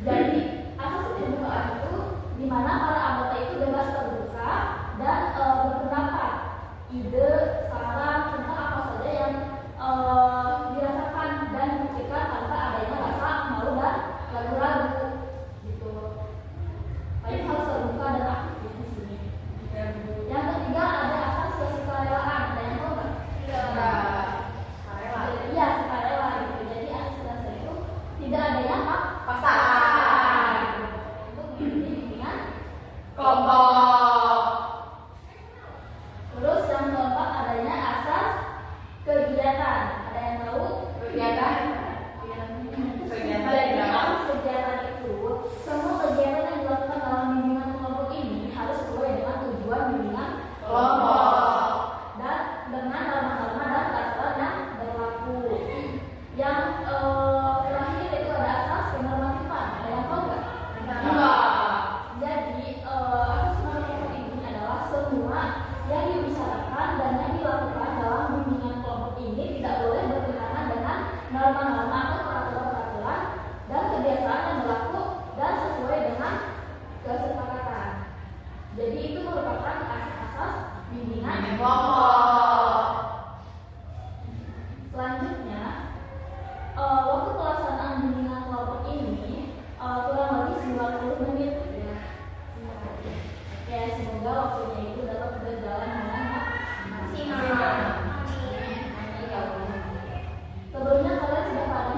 Jadi asas keterbukaan itu di mana para anggota itu bebas terbuka dan berpendapat, ide, saran tentang apa saja yang dirasakan dan dibuktikan tanpa adanya rasa malu dan ragu-ragu gitu. Jadi harus terbuka dan aktif di sini. Yang ketiga ada asas kesukarelaan. Ada yang tahu nggak? Iya, sukarela gitu. Jadi asas dasar itu tidak ada yang paksaan. Itu menjadi bimbingan kelompok. Terus yang keempat adanya asas kegiatan. Ada yang tahu? Kegiatan Jadi asas kegiatan itu semua kegiatan yang dilakukan dalam bimbingan kelompok ini harus sesuai dengan tujuan bimbingan kelompok dan dengan norma-norma dan peraturan yang berlaku. Yang terakhir itu ada asas kenormatifan. Ada yang tahu nggak? Jadi asas kenormatifan ini adalah semua yang dibicarakan dan yang dilakukan dalam bimbingan kelompok ini tidak boleh bertentangan dengan norma-norma atau peraturan-peraturan dan kebiasaan yang berlaku dan sesuai dengan kesepakatan. Jadi itu merupakan asas-asas bimbingan kelompok. Selanjutnya, waktu pelaksanaan bimbingan kelompok ini kurang lebih 90 menit ya. Ya, semoga waktunya itu dapat berjalan dengan maksimal. Sebelumnya kalian sudah pada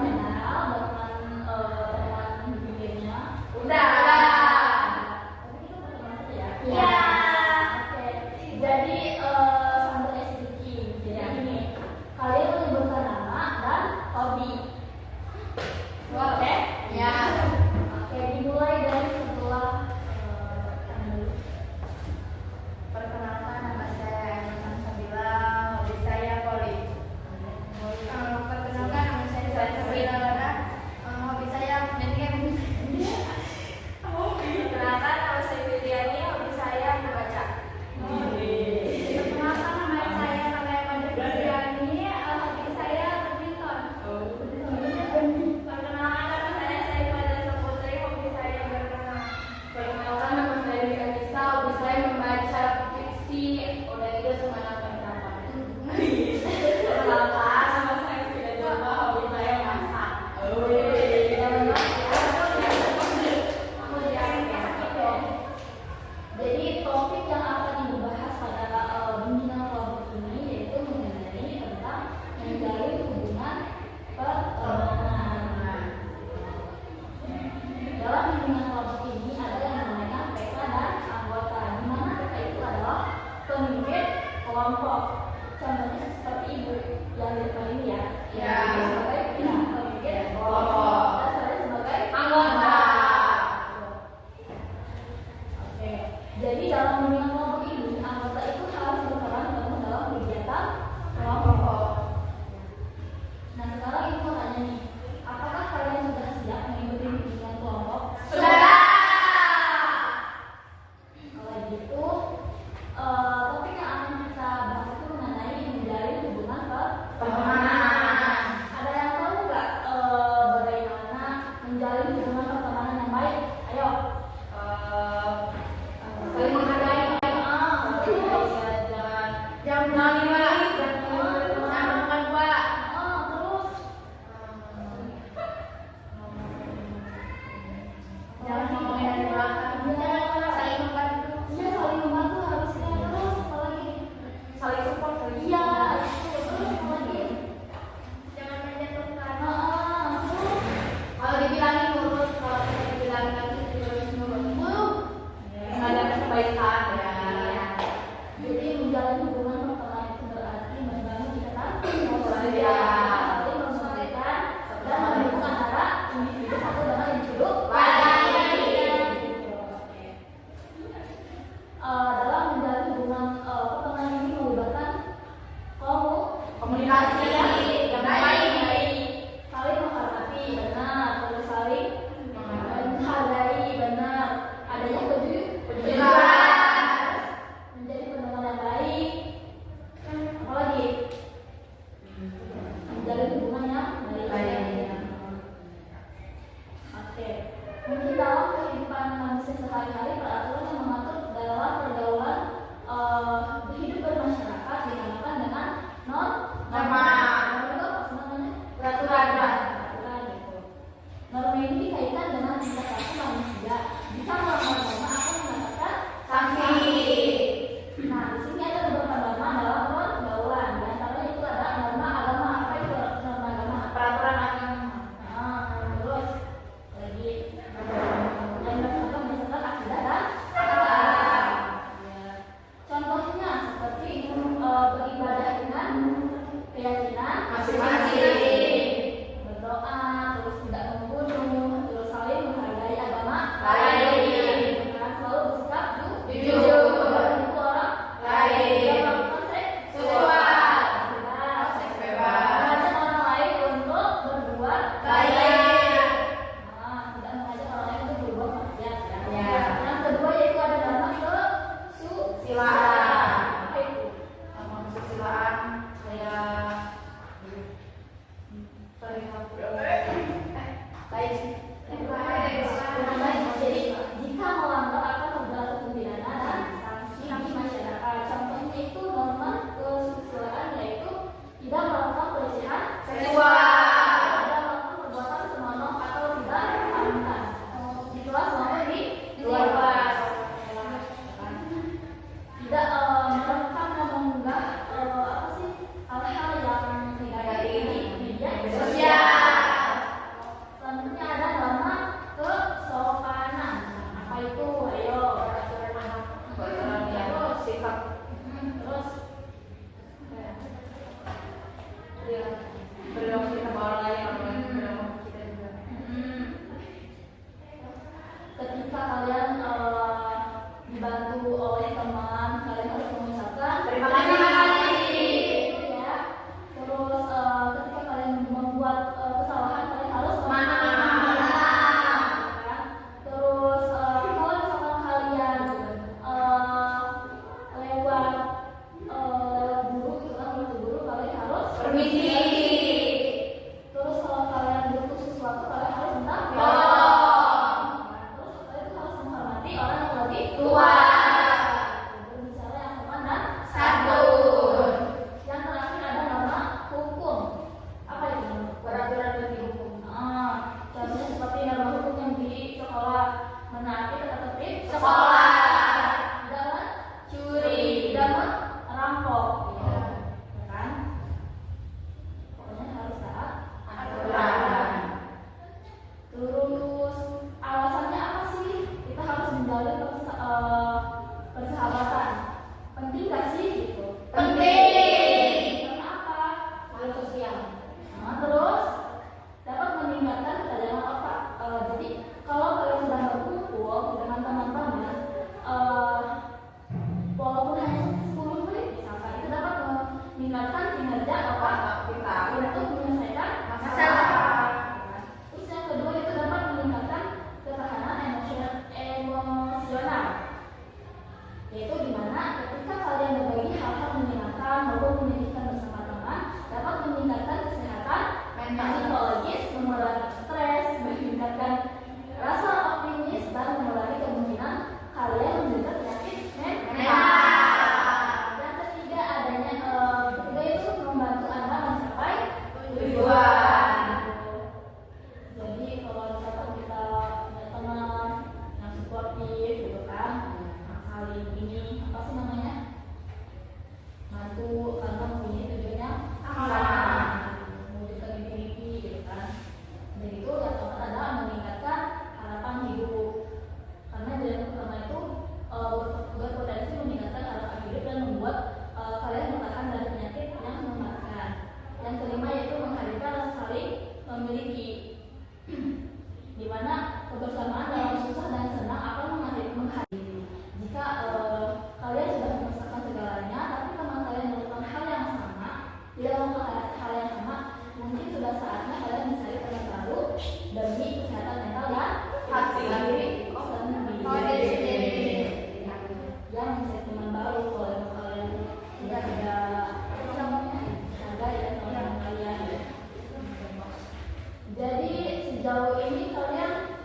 sejauh ini kalian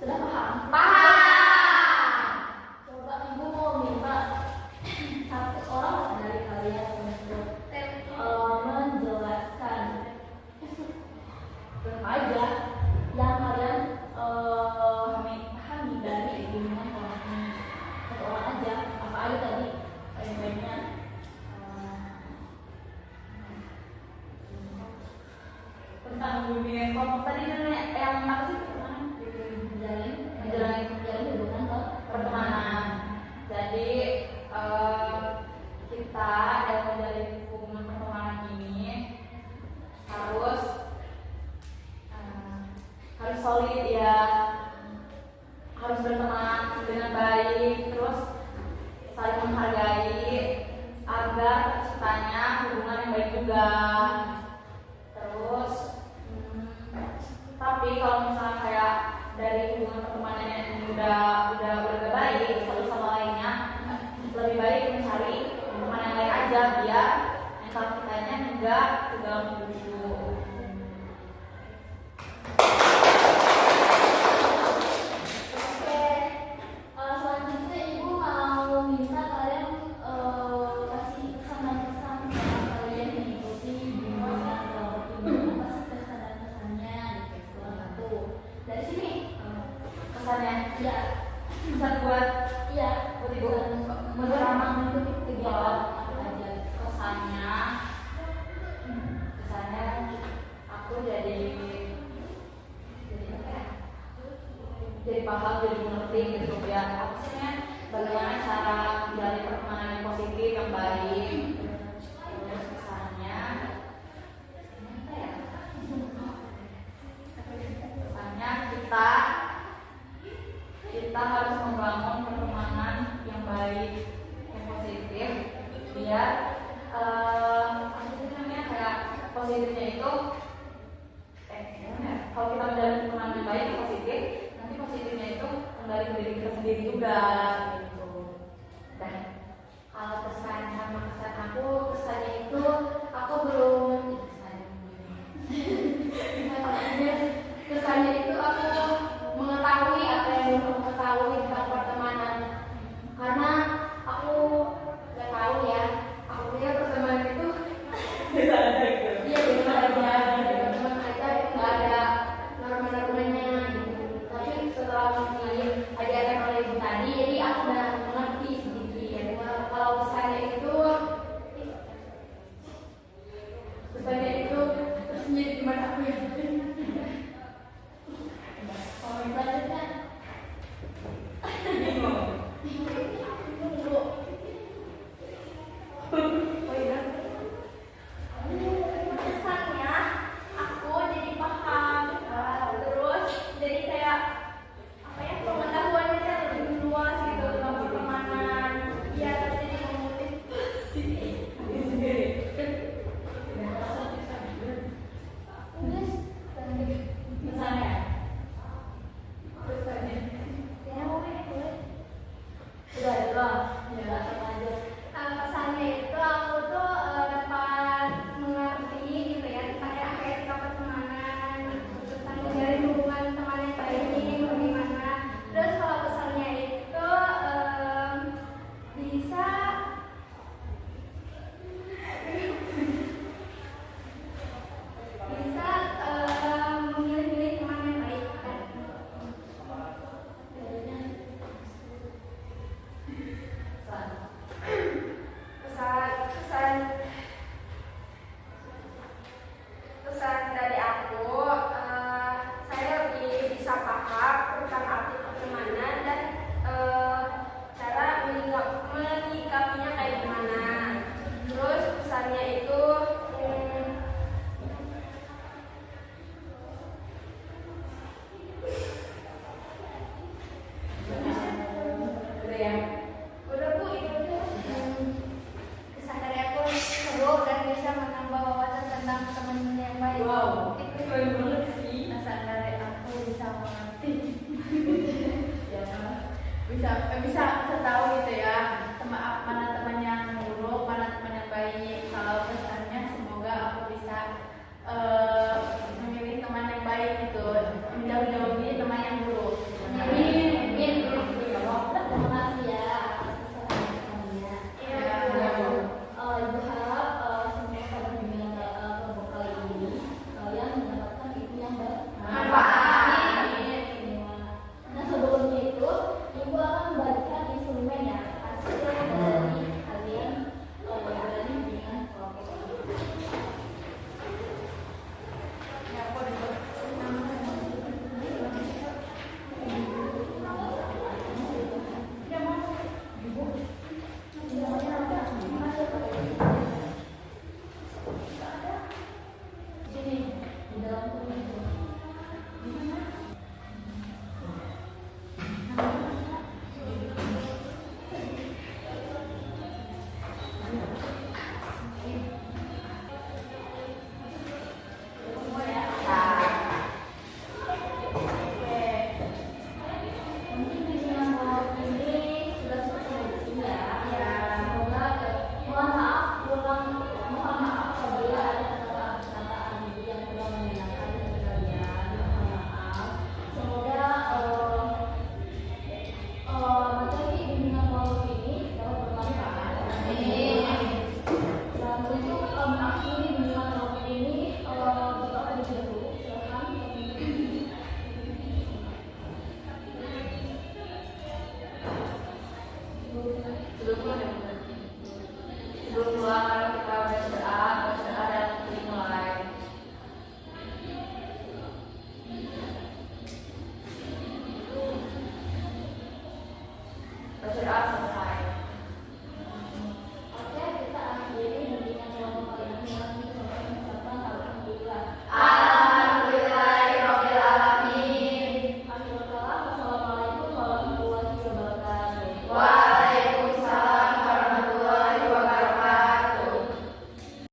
sudah paham? Paham. Coba ibu mau minta satu orang dari kalian untuk menjelaskan aja yang kalian pahami dari bimbingan kelompok ini. Satu orang aja, apa aja tadi poin-poinnya. Tentang bimbingan kelompok tadi yang apa sih? menjalani hubungan Pertemanan. Jadi kita dalam menjalin hubungan pertemanan ini harus solid ya, harus berteman dengan baik, terus saling menghargai agar terciptanya hubungan yang baik juga. Terus tapi kalau misalnya kayak dari hubungan pertemanan yang udah gak baik satu sama lainnya, lebih baik mencari teman yang lain aja biar mental kitanya enggak busuk. Selanjutnya ibu mau minta kalian kasih pesan dan kesan sama kalian yang mengikuti bimbingan kelompok ini. Apa sih pesan dan kesannya gitu? Satu dari sini Kesannya ya, pesan buat iya ibu selama mengikuti kegiatan apa aja. kesannya aku jadi apa ya? Jadi paham, jadi mengerti gitu ya. Apa sih bagaimana cara menjalin pertemanan yang positif, yang baik. Terus kesannya apa ya? Kesannya kita harus membangun pertemanan yang baik, yang positif, biar apa sih namanya, kayak positifnya itu gimana ya? Kalau kita menjalin pertemanan yang baik, yang positif, nanti positifnya itu kembali ke diri kita sendiri juga gitu. Dan kalau kesan sama kesan aku, kesannya itu aku belum kesannya itu aku mengetahui apa yang belum aku ketahui tentang pertemanan, karena aku nggak tahu ya, aku punya pertemanan itu biasa aja teman aja, nggak ada norma-normanya gitu. Tapi setelah diajarkan oleh ibu tadi, jadi aku udah mengerti sedikit. Kalau kesannya itu terus menjadi teman aku ya. Selanjutnya kesannya aku jadi paham, terus jadi kayak apa ya, pengetahuannya kan lebih luas gitu tentang pertemanan. Ya jadi memotivasi Misalnya ya boleh udah ya sama aja. Kesannya itu aku tuh dapat mengerti gitu ya tentang etika pertemanan, tentang menjalin hubungan teman yang baik ini bagaimana. Terus kalau kesannya itu bisa memilih-milih teman menjauh-jauhi teman yang buruk. Tapi